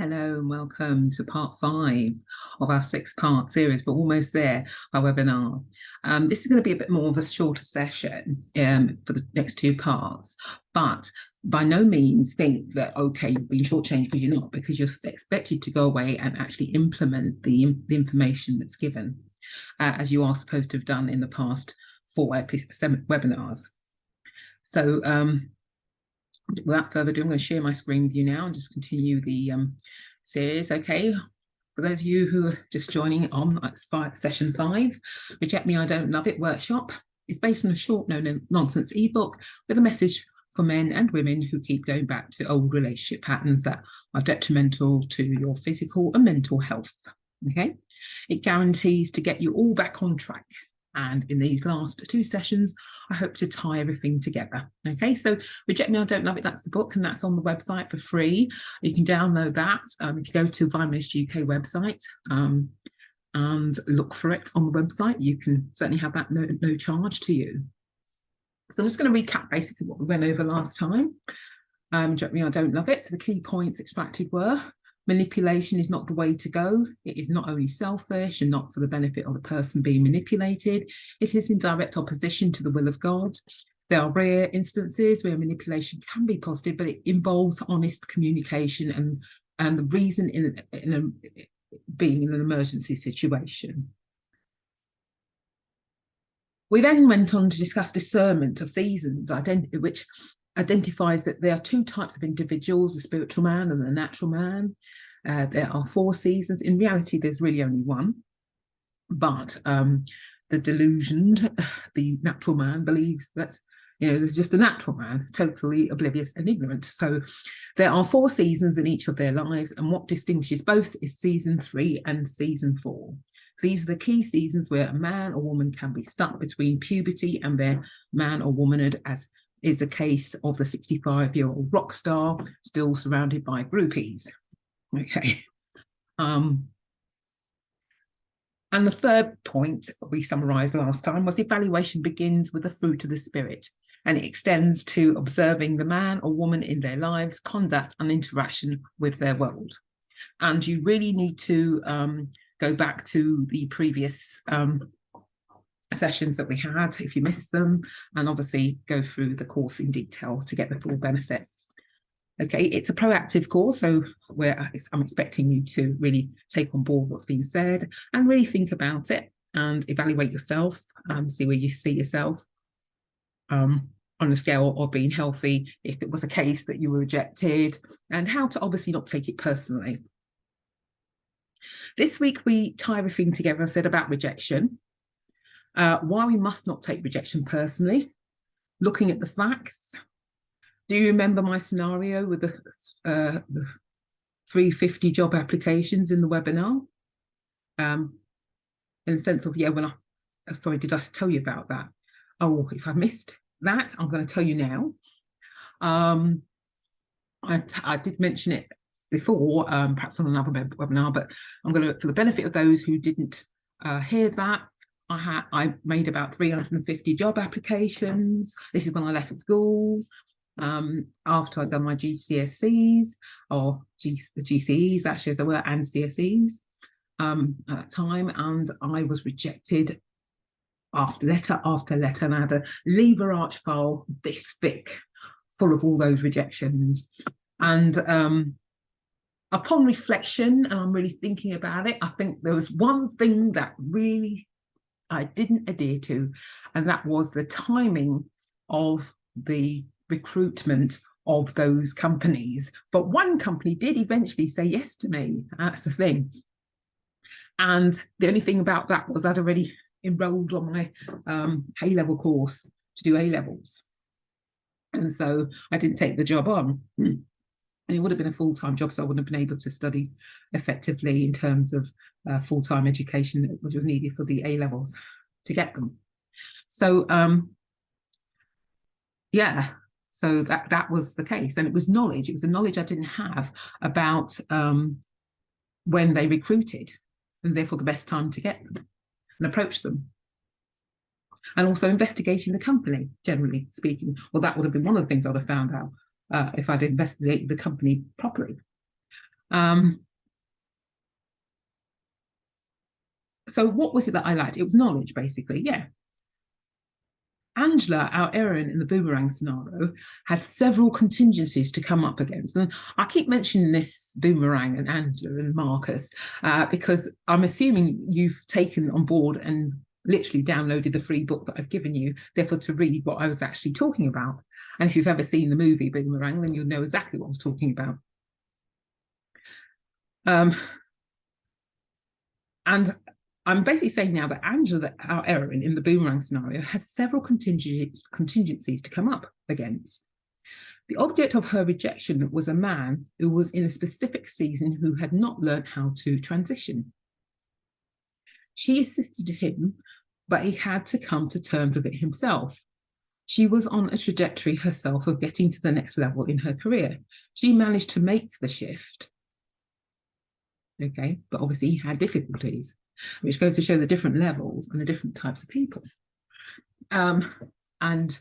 Hello and welcome to part 5 of our 6-part series. We're almost there, our webinar. This is going to be a bit more of a shorter session for the next 2 parts, but by no means think that, okay, you've been shortchanged, because you're not, because you're expected to go away and actually implement the information that's given, as you are supposed to have done in the past 4 webinars. So without further ado, I'm going to share my screen with you now and just continue the series. Okay, for those of you who are just joining on, that's session 5, Reject Me, I Don't Love It workshop. It's based on a short no-nonsense ebook with a message for men and women who keep going back to old relationship patterns that are detrimental to your physical and mental health. Okay, it guarantees to get you all back on track. And in these last 2 sessions, I hope to tie everything together. Okay, so Reject Me, I Don't Love It, that's the book, and that's on the website for free. You can download that. If you go to Vitalist UK website and look for it on the website, you can certainly have that no charge to you. So I'm just going to recap basically what we went over last time. Reject Me, I Don't Love It. So the key points extracted were: manipulation is not the way to go. It is not only selfish and not for the benefit of the person being manipulated. It is in direct opposition to the will of God. There are rare instances where manipulation can be positive, but it involves honest communication and the reason being in an emergency situation. We then went on to discuss discernment of seasons, which identifies that there are 2 types of individuals, the spiritual man and the natural man. There are 4 seasons. In reality, there's really only 1. But the delusioned, the natural man, believes that, there's just a natural man, totally oblivious and ignorant. So there are 4 seasons in each of their lives, and what distinguishes both is season 3 and season 4. These are the key seasons where a man or woman can be stuck between puberty and their man or womanhood, as is the case of the 65-year-old rock star still surrounded by groupies. Okay. And the third point we summarized last time was evaluation begins with the fruit of the spirit, and it extends to observing the man or woman in their lives, conduct and interaction with their world. And you really need to go back to the previous sessions that we had if you missed them, and obviously go through the course in detail to get the full benefit. Okay, it's a proactive course, so I'm expecting you to really take on board what's being said and really think about it and evaluate yourself, see where you see yourself on a scale of being healthy, if it was a case that you were rejected, and how to obviously not take it personally. This week we tie everything together and said about rejection, why we must not take rejection personally, looking at the facts. Do you remember my scenario with the 350 job applications in the webinar? In the sense of, sorry, did I tell you about that? Oh, if I missed that, I'm going to tell you now. I did mention it before, perhaps on another webinar, but I'm going to, for the benefit of those who didn't hear that, I made about 350 job applications. This is when I left school. After I'd done my GCSEs, or the GCEs actually as they were, and CSEs at that time, and I was rejected after letter, and I had a lever arch file this thick, full of all those rejections. And upon reflection, and I'm really thinking about it, I think there was one thing that really I didn't adhere to, and that was the timing of the recruitment of those companies. But one company did eventually say yes to me. That's the thing. And the only thing about that was I'd already enrolled on my A-level course to do A-levels. And so I didn't take the job on. And it would have been a full-time job, so I wouldn't have been able to study effectively in terms of full-time education, which was needed for the A-levels to get them. So, so that was the case. And it was knowledge. It was a knowledge I didn't have about when they recruited, and therefore the best time to get them and approach them. And also investigating the company, generally speaking. Well, that would have been one of the things I would have found out if I'd investigated the company properly. Um, so what was it that I liked? It was knowledge, basically. Yeah. Angela, our Erin in the boomerang scenario, had several contingencies to come up against. And I keep mentioning this boomerang and Angela and Marcus because I'm assuming you've taken on board and literally downloaded the free book that I've given you, therefore to read what I was actually talking about. And if you've ever seen the movie Boomerang, then you'll know exactly what I was talking about. And I'm basically saying now that Angela, our Erin in the boomerang scenario, had several contingencies to come up against. The object of her rejection was a man who was in a specific season who had not learned how to transition. She assisted him, but he had to come to terms with it himself. She was on a trajectory herself of getting to the next level in her career. She managed to make the shift. Okay, but obviously he had difficulties, which goes to show the different levels and the different types of people. And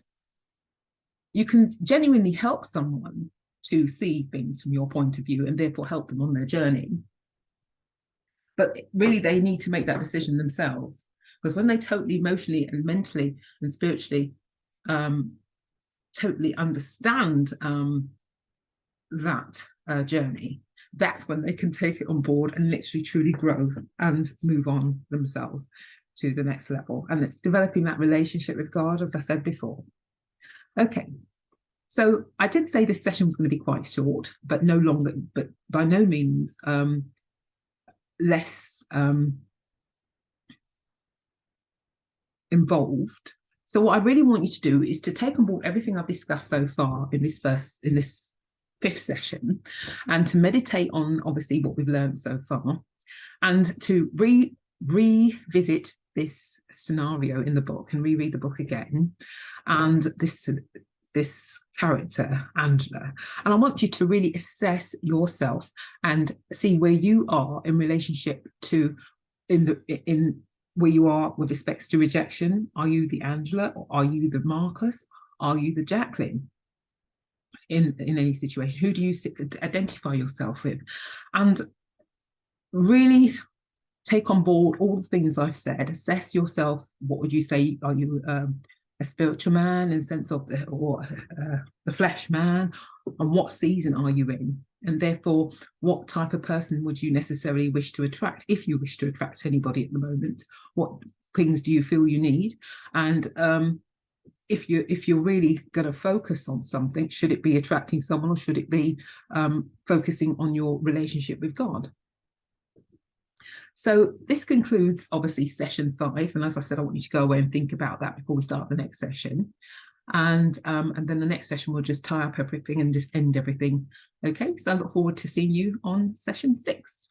you can genuinely help someone to see things from your point of view and therefore help them on their journey. But really, they need to make that decision themselves, because when they totally emotionally and mentally and spiritually totally understand that journey, that's when they can take it on board and literally truly grow and move on themselves to the next level. And it's developing that relationship with God, as I said before. Okay, so I did say this session was going to be quite short, but no longer, but by no means less involved. So what I really want you to do is to take on board everything I've discussed so far in this fifth session, and to meditate on obviously what we've learned so far, and to revisit this scenario in the book and reread the book again, and this character, Angela. And I want you to really assess yourself and see where you are in relationship to in where you are with respects to rejection. Are you the Angela, or are you the Marcus? Are you the Jacqueline? In any situation, who do you identify yourself with? And really take on board all the things I've said. Assess yourself. What would you say? Are you a spiritual man in the sense of the flesh man? And what season are you in? And therefore, what type of person would you necessarily wish to attract, if you wish to attract anybody at the moment? What things do you feel you need? And if you're really going to focus on something, should it be attracting someone, or should it be focusing on your relationship with God? So this concludes obviously session 5, and as I said, I want you to go away and think about that before we start the next session. And then the next session we'll just tie up everything and just end everything. Okay, so I look forward to seeing you on session 6.